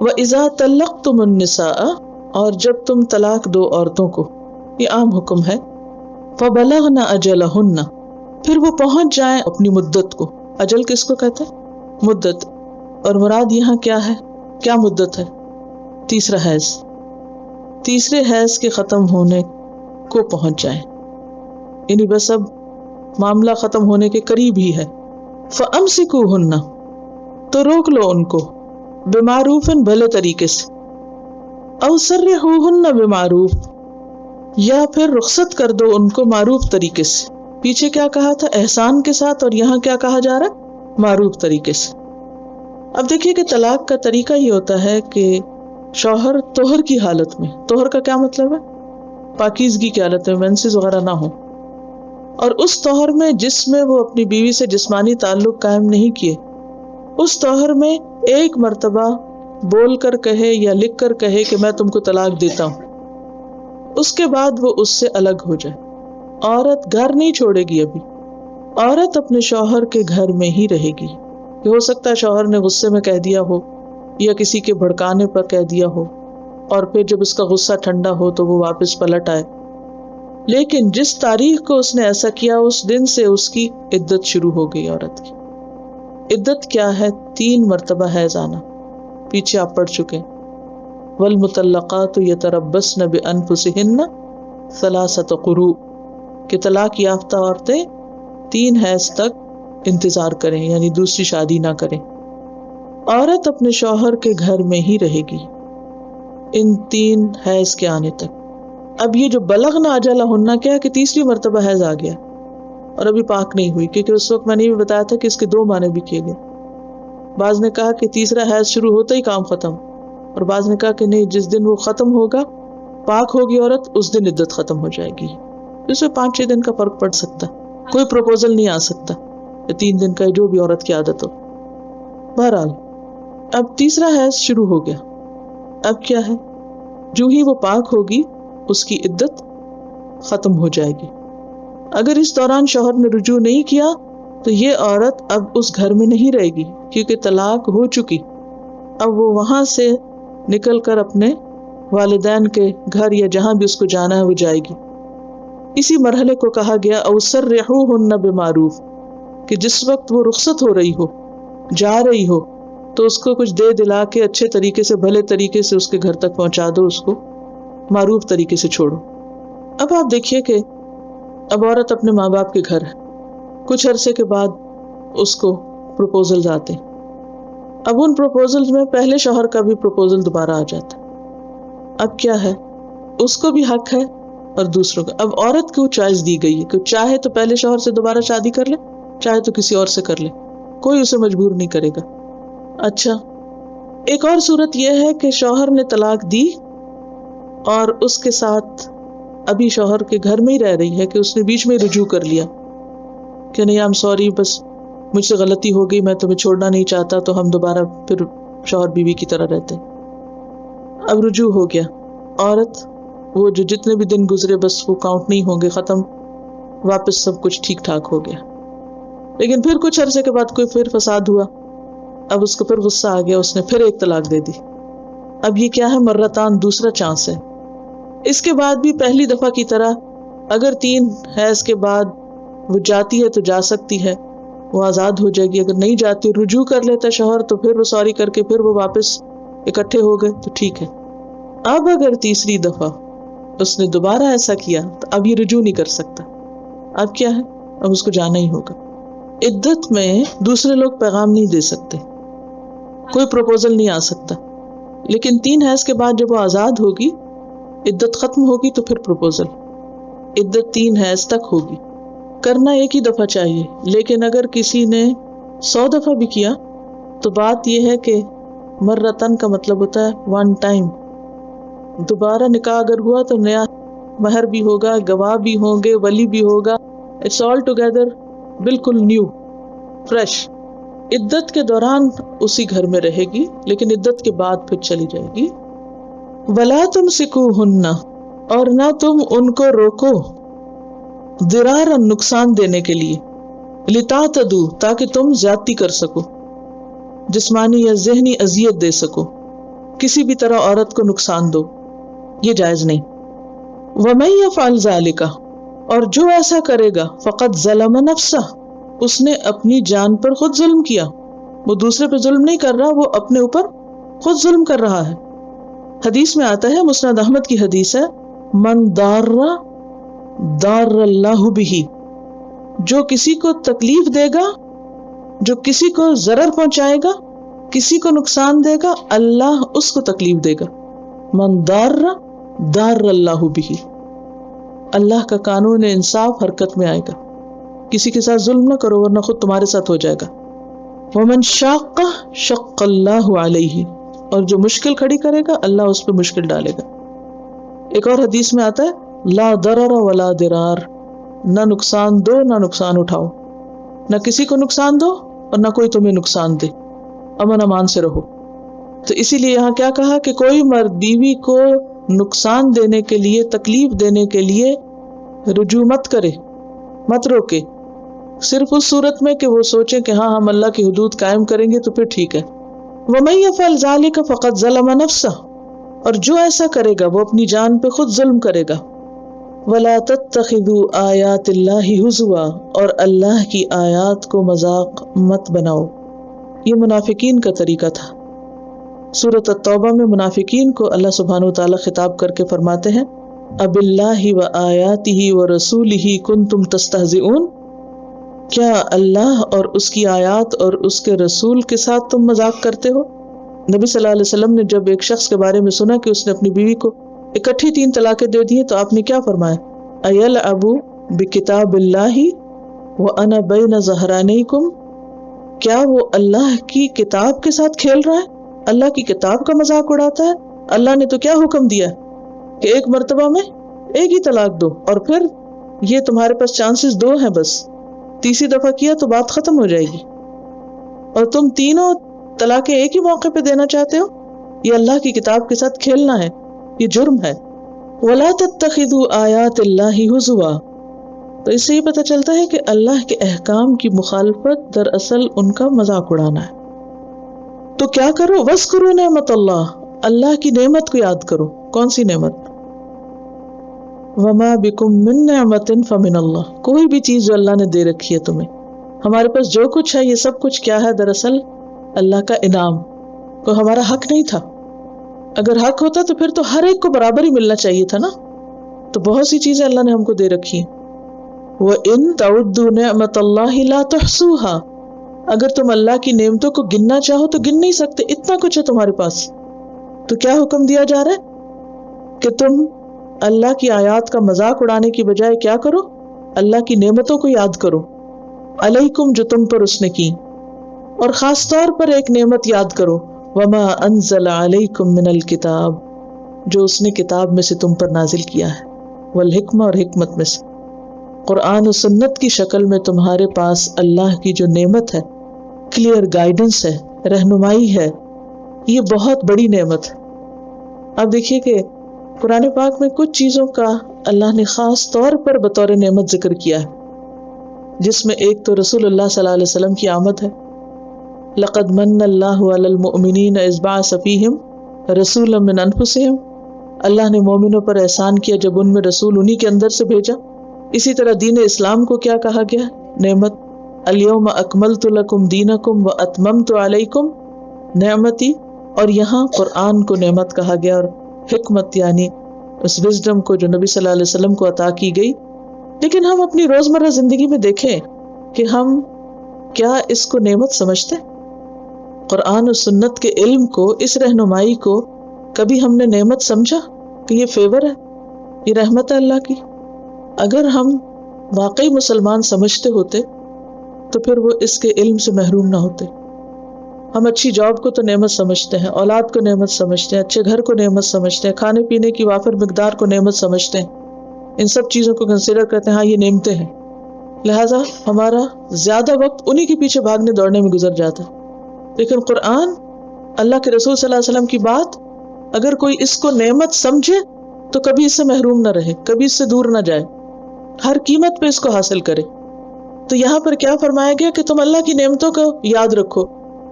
وَإِذَا طَلَّقْتُمُ النِّسَاءَ اور جب تم طلاق دو عورتوں کو، یہ عام حکم ہے، فَبَلَغْنَ أَجَلَهُنَّ پھر وہ پہنچ جائیں اپنی مدت کو. اجل کس کو کہتے ہیں؟ مدت. اور مراد یہاں کیا ہے؟ کیا مدت ہے؟ تیسرا حیض. تیسرے حیض کے ختم ہونے کو پہنچ جائیں، یعنی بس اب معاملہ ختم ہونے کے قریب ہی ہے. فَأَمْسِكُوهُنَّ تو روک لو ان کو، بِمَعْرُوفٍ بھلے طریقے سے، أَوْ سَرِّحُوهُنَّ بِمَعْرُوف یا پھر رخصت کر دو ان کو معروف طریقے سے. پیچھے کیا کہا تھا؟ احسان کے ساتھ، اور یہاں کیا کہا جا رہا ہے؟ معروف طریقے سے. اب دیکھیے کہ طلاق کا طریقہ یہ ہوتا ہے کہ شوہر طہر کی حالت میں، طہر کا کیا مطلب ہے؟ پاکیزگی کی حالت میں، مینسز وغیرہ نہ ہو، اور اس طہر میں جس میں وہ اپنی بیوی سے جسمانی تعلق قائم نہیں کیے، اس طہر میں ایک مرتبہ بول کر کہے یا لکھ کر کہے کہ میں تم کو طلاق دیتا ہوں، اس کے بعد وہ اس سے الگ ہو جائے. عورت گھر نہیں چھوڑے گی، ابھی عورت اپنے شوہر کے گھر میں ہی رہے گی. کہ ہو سکتا ہے شوہر نے غصے میں کہہ دیا ہو یا کسی کے بھڑکانے پر کہہ دیا ہو، اور پھر جب اس کا غصہ ٹھنڈا ہو تو وہ واپس پلٹ آئے، لیکن جس تاریخ کو اس نے ایسا کیا اس دن سے اس کی عدت شروع ہو گئی. عورت کی عدت کیا ہے؟ 3 مرتبہ حیض آنا. پیچھے آپ پڑھ چکے. والمطلقات یتربصن بانفسہن 3 قروء کہ طلاق یافتہ عورتیں 3 حیض تک انتظار کریں، یعنی دوسری شادی نہ کریں. عورت اپنے شوہر کے گھر میں ہی رہے گی ان 3 حیض کے آنے تک. اب یہ جو بلغنا اجلہن کیا ہے کہ تیسری مرتبہ حیض آ گیا اور ابھی پاک نہیں ہوئی، کیونکہ اس وقت میں نے بھی بتایا تھا کہ اس کے 2 معنی بھی کیے گئے. بعض نے کہا کہ تیسرا حیض شروع ہوتا ہی کام ختم، اور بعض نے کہا کہ نہیں، جس دن وہ ختم ہوگا، پاک ہوگی عورت، اس دن عدت ختم ہو جائے گی. اس میں 5-6 دن کا فرق پڑ سکتا، کوئی پروپوزل نہیں آ سکتا، 3 دن کا جو بھی عورت کی عادت ہو. بہرحال اب تیسرا حیض شروع ہو گیا. اب کیا ہے؟ جو ہی وہ پاک ہوگی اس کی عدت ختم ہو جائے گی. اگر اس دوران شوہر نے رجوع نہیں کیا تو یہ عورت اب اس گھر میں نہیں رہے گی، کیونکہ طلاق ہو چکی. اب وہ وہاں سے نکل کر اپنے والدین کے گھر یا جہاں بھی اس کو جانا ہے وہ جائے گی. اسی مرحلے کو کہا گیا او سرحوہن بمعروف کہ جس وقت وہ رخصت ہو رہی ہو، جا رہی ہو، تو اس کو کچھ دے دلا کے اچھے طریقے سے، بھلے طریقے سے اس کے گھر تک پہنچا دو، اس کو معروف طریقے سے چھوڑو. اب آپ دیکھیے کہ اب عورت اپنے ماں باپ کے گھر ہے، کچھ عرصے کے بعد اس کو پروپوزلز آتے ہیں. اب ان پروپوزلز میں پہلے شوہر کا بھی پروپوزل دوبارہ آ جاتا ہے. اب کیا ہے؟ اس کو بھی حق ہے اور دوسروں کا. اب عورت کو چوائس دی گئی ہے کہ چاہے تو پہلے شوہر سے دوبارہ شادی کر لے، چاہے تو کسی اور سے کر لے، کوئی اسے مجبور نہیں کرے گا. اچھا، ایک اور صورت یہ ہے کہ شوہر نے طلاق دی اور اس کے ساتھ ابھی شوہر کے گھر میں ہی رہ رہی ہے، کہ اس نے بیچ میں رجوع کر لیا کہ نہیں I'm sorry، بس مجھ سے غلطی ہو گئی، میں تمہیں چھوڑنا نہیں چاہتا، تو ہم دوبارہ پھر شوہر بیوی کی طرح رہتے. اب رجوع ہو گیا. عورت وہ جو جتنے بھی دن گزرے بس وہ کاؤنٹ نہیں ہوں گے، ختم، واپس سب کچھ ٹھیک ٹھاک ہو گیا. لیکن پھر کچھ عرصے کے بعد کوئی پھر فساد ہوا، اب اس کو پھر غصہ آ گیا، اس نے پھر ایک طلاق دے دی. اب یہ کیا ہے؟ مرتان، دوسرا چانس ہے. اس کے بعد بھی پہلی دفعہ کی طرح اگر 3 حیض کے بعد وہ جاتی ہے تو جا سکتی ہے، وہ آزاد ہو جائے گی. اگر نہیں جاتی، رجوع کر لیتا شوہر، تو پھر وہ سوری کر کے پھر وہ واپس اکٹھے ہو گئے تو ٹھیک ہے. اب اگر تیسری دفعہ اس نے دوبارہ ایسا کیا تو اب یہ رجوع نہیں کر سکتا. اب کیا ہے؟ اب اس کو جانا ہی ہوگا. عدت میں دوسرے لوگ پیغام نہیں دے سکتے، کوئی پروپوزل نہیں آ سکتا. لیکن 3 حیض کے بعد جب وہ آزاد ہوگی، عدت ختم ہوگی، تو پھر پروپوزل. عدت 3 حیض تک ہوگی. کرنا ایک ہی دفعہ چاہیے، لیکن اگر کسی نے 100 دفعہ بھی کیا تو بات یہ ہے کہ مرتن کا مطلب ہوتا ہے 1 ٹائم. دوبارہ نکاح اگر ہوا تو نیا مہر بھی ہوگا، گواہ بھی ہوں گے، ولی بھی ہوگا. اٹس آل ٹوگیدر بالکل نیو، فریش. عدت کے دوران اسی گھر میں رہے گی، لیکن عدت کے بعد پھر چلی جائے گی. وَلَا تُمْسِكُوهُنَّ اور نہ تم ان کو روکو، ضرارا نقصان دینے کے لیے، لِتَعْتَدُوا تاکہ تم زیادتی کر سکو، جسمانی یا ذہنی اذیت دے سکو. کسی بھی طرح عورت کو نقصان دو، یہ جائز نہیں۔ وَمَن يَفْعَلْ ذَلِكَ، اور جو ایسا کرے گا، فقط ظلم نفسہ، اس نے اپنی جان پر خود ظلم کیا۔ وہ دوسرے پہ ظلم نہیں کر رہا، وہ اپنے اوپر خود ظلم کر رہا ہے۔ حدیث میں آتا ہے، مسند احمد کی حدیث ہے، من ضار ضار اللہ بہ، جو کسی کو تکلیف دے گا، جو کسی کو ضرر پہنچائے گا، کسی کو نقصان دے گا، اللہ اس کو تکلیف دے گا۔ من ضار ضار اللہ بہ، اللہ کا قانون انصاف حرکت میں آئے گا۔ کسی کے ساتھ ظلم نہ کرو ورنہ خود تمہارے ساتھ ہو جائے گا۔ ومن شاق شق اللہ علیہ، اور جو مشکل کھڑی کرے گا اللہ اس پہ مشکل ڈالے گا۔ ایک اور حدیث میں آتا ہے، لا ضرر ولا ضرار، نہ نقصان دو نہ نقصان اٹھاؤ، نہ کسی کو نقصان دو اور نہ کوئی تمہیں نقصان دے، امن امان سے رہو۔ تو اسی لیے یہاں کیا کہا کہ کوئی مرد بیوی کو نقصان دینے کے لیے، تکلیف دینے کے لیے رجوع مت کرے، مت روکے، صرف اس صورت میں کہ وہ سوچیں کہ ہاں ہم اللہ کی حدود قائم کریں گے تو پھر ٹھیک ہے۔ وَمَن يَفْعَلْ ذَلِكَ فَقَدْ ظَلَمَ نَفْسَهُ، اور جو ایسا کرے گا وہ اپنی جان پہ خود ظلم کرے گا۔ وَلَا تَتَّخِذُوا آیَاتِ اللَّهِ هُزُوًا، اور اللہ کی آیات کو مذاق مت بناؤ۔ یہ منافقین کا طریقہ تھا۔ سورۃ التوبہ میں منافقین کو اللہ سبحانہ وتعالیٰ خطاب کر کے فرماتے ہیں، اب اللہ و آیاتہ و رسولہ کنتم تستہزئون، کیا اللہ اور اس کی آیات اور اس کے رسول کے ساتھ تم مذاق کرتے ہو؟ نبی صلی اللہ علیہ وسلم نے جب ایک شخص کے بارے میں سنا کہ اس نے اپنی بیوی کو اکٹھی 3 طلاقیں دے دی تو آپ نے کیا فرمایا، ایلعب بکتاب اللہ وانا بین ظہرانیکم، کیا وہ اللہ کی کتاب کے ساتھ کھیل رہا ہے، اللہ کی کتاب کا مذاق اڑاتا ہے؟ اللہ نے تو کیا حکم دیا کہ ایک مرتبہ میں ایک ہی طلاق دو، اور پھر یہ تمہارے پاس چانسز 2 ہیں، بس تیسری دفعہ کیا تو بات ختم ہو جائے گی، اور تم 3 طلاقیں ایک ہی موقع پہ دینا چاہتے ہو؟ یہ اللہ کی کتاب کے ساتھ کھیلنا ہے، یہ جرم ہے۔ وَلَا تَتَّخِذُوا آیَاتِ اللَّهِ هُزُوًا، تو اس سے یہ پتہ چلتا ہے کہ اللہ کے احکام کی مخالفت دراصل ان کا مذاق اڑانا ہے۔ تو کیا کرو، وَاذْكُرُوا نِعْمَتَ اللَّهِ، اللہ کی نعمت کو یاد کرو۔ کون سی نعمت؟ وَمَا بِكُم مِّن نِّعْمَةٍ فَمِنَ اللَّهِ، کوئی بھی چیز جو اللہ نے دے رکھی ہے تمہیں، ہمارے پاس جو کچھ ہے یہ سب کچھ کیا ہے؟ دراصل اللہ کا انعام، کوئی ہمارا حق نہیں تھا۔ اگر حق ہوتا تو پھر تو ہر ایک کو برابر ہی ملنا چاہیے تھا نا، تو بہت سی چیزیں اللہ نے ہم کو دے رکھی ہیں۔ وَإِن تَعُدُّوا نِعْمَةَ اللَّهِ لَا تُحْصُوهَا، اگر تم اللہ کی نعمتوں کو گننا چاہو تو گن نہیں سکتے، اتنا کچھ ہے تمہارے پاس۔ تو کیا حکم دیا جا رہا ہے کہ تم اللہ کی آیات کا مذاق اڑانے کی بجائے کیا کرو؟ اللہ کی نعمتوں کو یاد کرو، علیکم، جو تم پر اس نے کی، اور خاص طور پر ایک نعمت یاد کرو، وما انزل علیکم من الکتاب، جو اس نے کتاب میں سے تم پر نازل کیا ہے، والحکمہ، اور حکمت میں سے، قرآن و سنت کی شکل میں تمہارے پاس اللہ کی جو نعمت ہے، کلیئر گائیڈنس ہے، رہنمائی ہے، یہ بہت بڑی نعمت ہے۔ اب دیکھیے کہ قرآن پاک میں کچھ چیزوں کا اللہ نے خاص طور پر بطور نعمت ذکر کیا ہے، جس میں ایک تو رسول اللہ صلی اللہ علیہ وسلم کی آمد ہے۔ لقد من اللہ علی المؤمنین اذ بعث فیہم رسولا من انفسہم، اللہ نے مومنوں پر احسان کیا جب ان میں رسول انہی کے اندر سے بھیجا۔ اسی طرح دین اسلام کو کیا کہا گیا؟ نعمت، الیوم اکملت لکم دینکم واتممت علیکم نعمتی، اور یہاں قرآن کو نعمت کہا گیا، اور حکمت یعنی اس وزڈم کو جو نبی صلی اللہ علیہ وسلم کو عطا کی گئی۔ لیکن ہم اپنی روزمرہ زندگی میں دیکھیں کہ ہم کیا اس کو نعمت سمجھتے؟ قرآن و سنت کے علم کو، اس رہنمائی کو کبھی ہم نے نعمت سمجھا کہ یہ فیور ہے، یہ رحمت ہے اللہ کی؟ اگر ہم واقعی مسلمان سمجھتے ہوتے تو پھر وہ اس کے علم سے محروم نہ ہوتے۔ ہم اچھی جاب کو تو نعمت سمجھتے ہیں، اولاد کو نعمت سمجھتے ہیں، اچھے گھر کو نعمت سمجھتے ہیں، کھانے پینے کی وافر مقدار کو نعمت سمجھتے ہیں، ان سب چیزوں کو کنسیڈر کرتے ہیں، ہاں یہ نعمتیں ہیں، لہٰذا ہمارا زیادہ وقت انہی کے پیچھے بھاگنے دوڑنے میں گزر جاتا ہے۔ لیکن قرآن، اللہ کے رسول صلی اللہ علیہ وسلم کی بات، اگر کوئی اس کو نعمت سمجھے تو کبھی اس سے محروم نہ رہے، کبھی اس سے دور نہ جائے، ہر قیمت پہ اس کو حاصل کرے۔ تو یہاں پر کیا فرمایا گیا کہ تم اللہ کی نعمتوں کو یاد رکھو،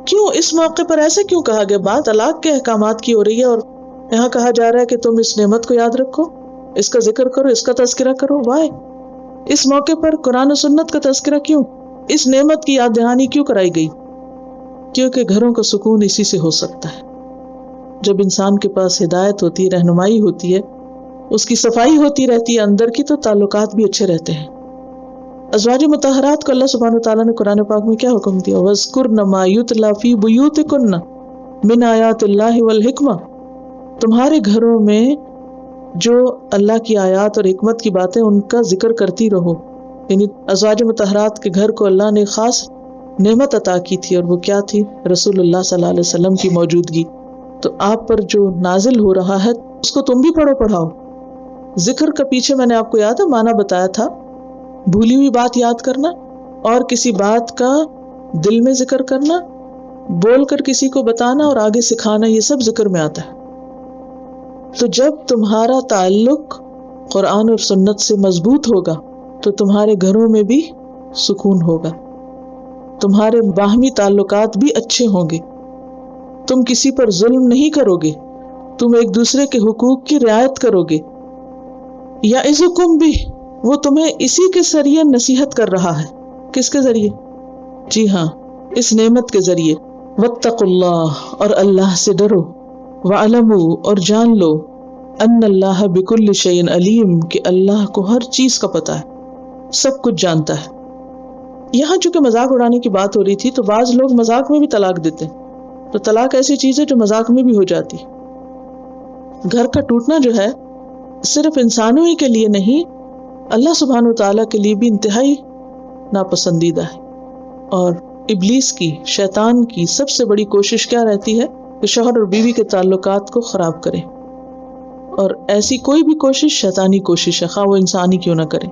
کیوں اس موقع پر ایسے کیوں کہا گیا؟ بات طلاق کے احکامات کی ہو رہی ہے اور یہاں کہا جا رہا ہے کہ تم اس نعمت کو یاد رکھو، اس کا ذکر کرو، اس کا تذکرہ کرو. وائے اس موقع پر قرآن و سنت کا تذکرہ کیوں؟ اس نعمت کی یاد دہانی کیوں کرائی گئی؟ کیونکہ گھروں کا سکون اسی سے ہو سکتا ہے. جب انسان کے پاس ہدایت ہوتی ہے، رہنمائی ہوتی ہے، اس کی صفائی ہوتی رہتی ہے اندر کی، تو تعلقات بھی اچھے رہتے ہیں. ازواج مطہرات کو اللہ سبحانہ وتعالیٰ نے قرآن پاک میں کیا حکم دیا؟ وَاذْكُرْنَ مَا يُتْلَى فِي بُيُوتِكُنَّ مِنْ آیَاتِ اللَّهِ وَالْحِکْمَةِ. تمہارے گھروں میں جو اللہ کی آیات اور حکمت کی باتیں ان کا ذکر کرتی رہو. یعنی ازواج مطہرات کے گھر کو اللہ نے خاص نعمت عطا کی تھی، اور وہ کیا تھی؟ رسول اللہ صلی اللہ علیہ وسلم کی موجودگی. تو آپ پر جو نازل ہو رہا ہے اس کو تم بھی پڑھاؤ. ذکر کا پیچھے میں نے آپ کو یاد ہے معنی بتایا تھا، بھولی ہوئی بات یاد کرنا اور کسی بات کا دل میں ذکر کرنا، بول کر کسی کو بتانا اور آگے سکھانا، یہ سب ذکر میں آتا ہے. تو جب تمہارا تعلق قرآن اور سنت سے مضبوط ہوگا تو تمہارے گھروں میں بھی سکون ہوگا، تمہارے باہمی تعلقات بھی اچھے ہوں گے، تم کسی پر ظلم نہیں کرو گے، تم ایک دوسرے کے حقوق کی رعایت کرو گے. یعظکم بھی، وہ تمہیں اسی کے ذریعے نصیحت کر رہا ہے. کس کے ذریعے؟ جی ہاں، اس نعمت کے ذریعے. واتقوا اللہ، اور اللہ سے ڈرو. وَاعْلَمُوا، اور جان لو. ان اللہ بکل شیء علیم، کہ اللہ کو ہر چیز کا پتہ ہے، سب کچھ جانتا ہے. یہاں چونکہ مذاق اڑانے کی بات ہو رہی تھی تو بعض لوگ مذاق میں بھی طلاق دیتے ہیں. تو طلاق ایسی چیز ہے جو مذاق میں بھی ہو جاتی. گھر کا ٹوٹنا جو ہے صرف انسانوں ہی کے لیے نہیں، اللہ سبحانہ وتعالیٰ کے لیے بھی انتہائی ناپسندیدہ ہے. اور ابلیس کی، شیطان کی سب سے بڑی کوشش کیا رہتی ہے؟ کہ شوہر اور بیوی کے تعلقات کو خراب کرے. اور ایسی کوئی بھی کوشش شیطانی کوشش ہے، خواہ وہ انسانی کیوں نہ کرے.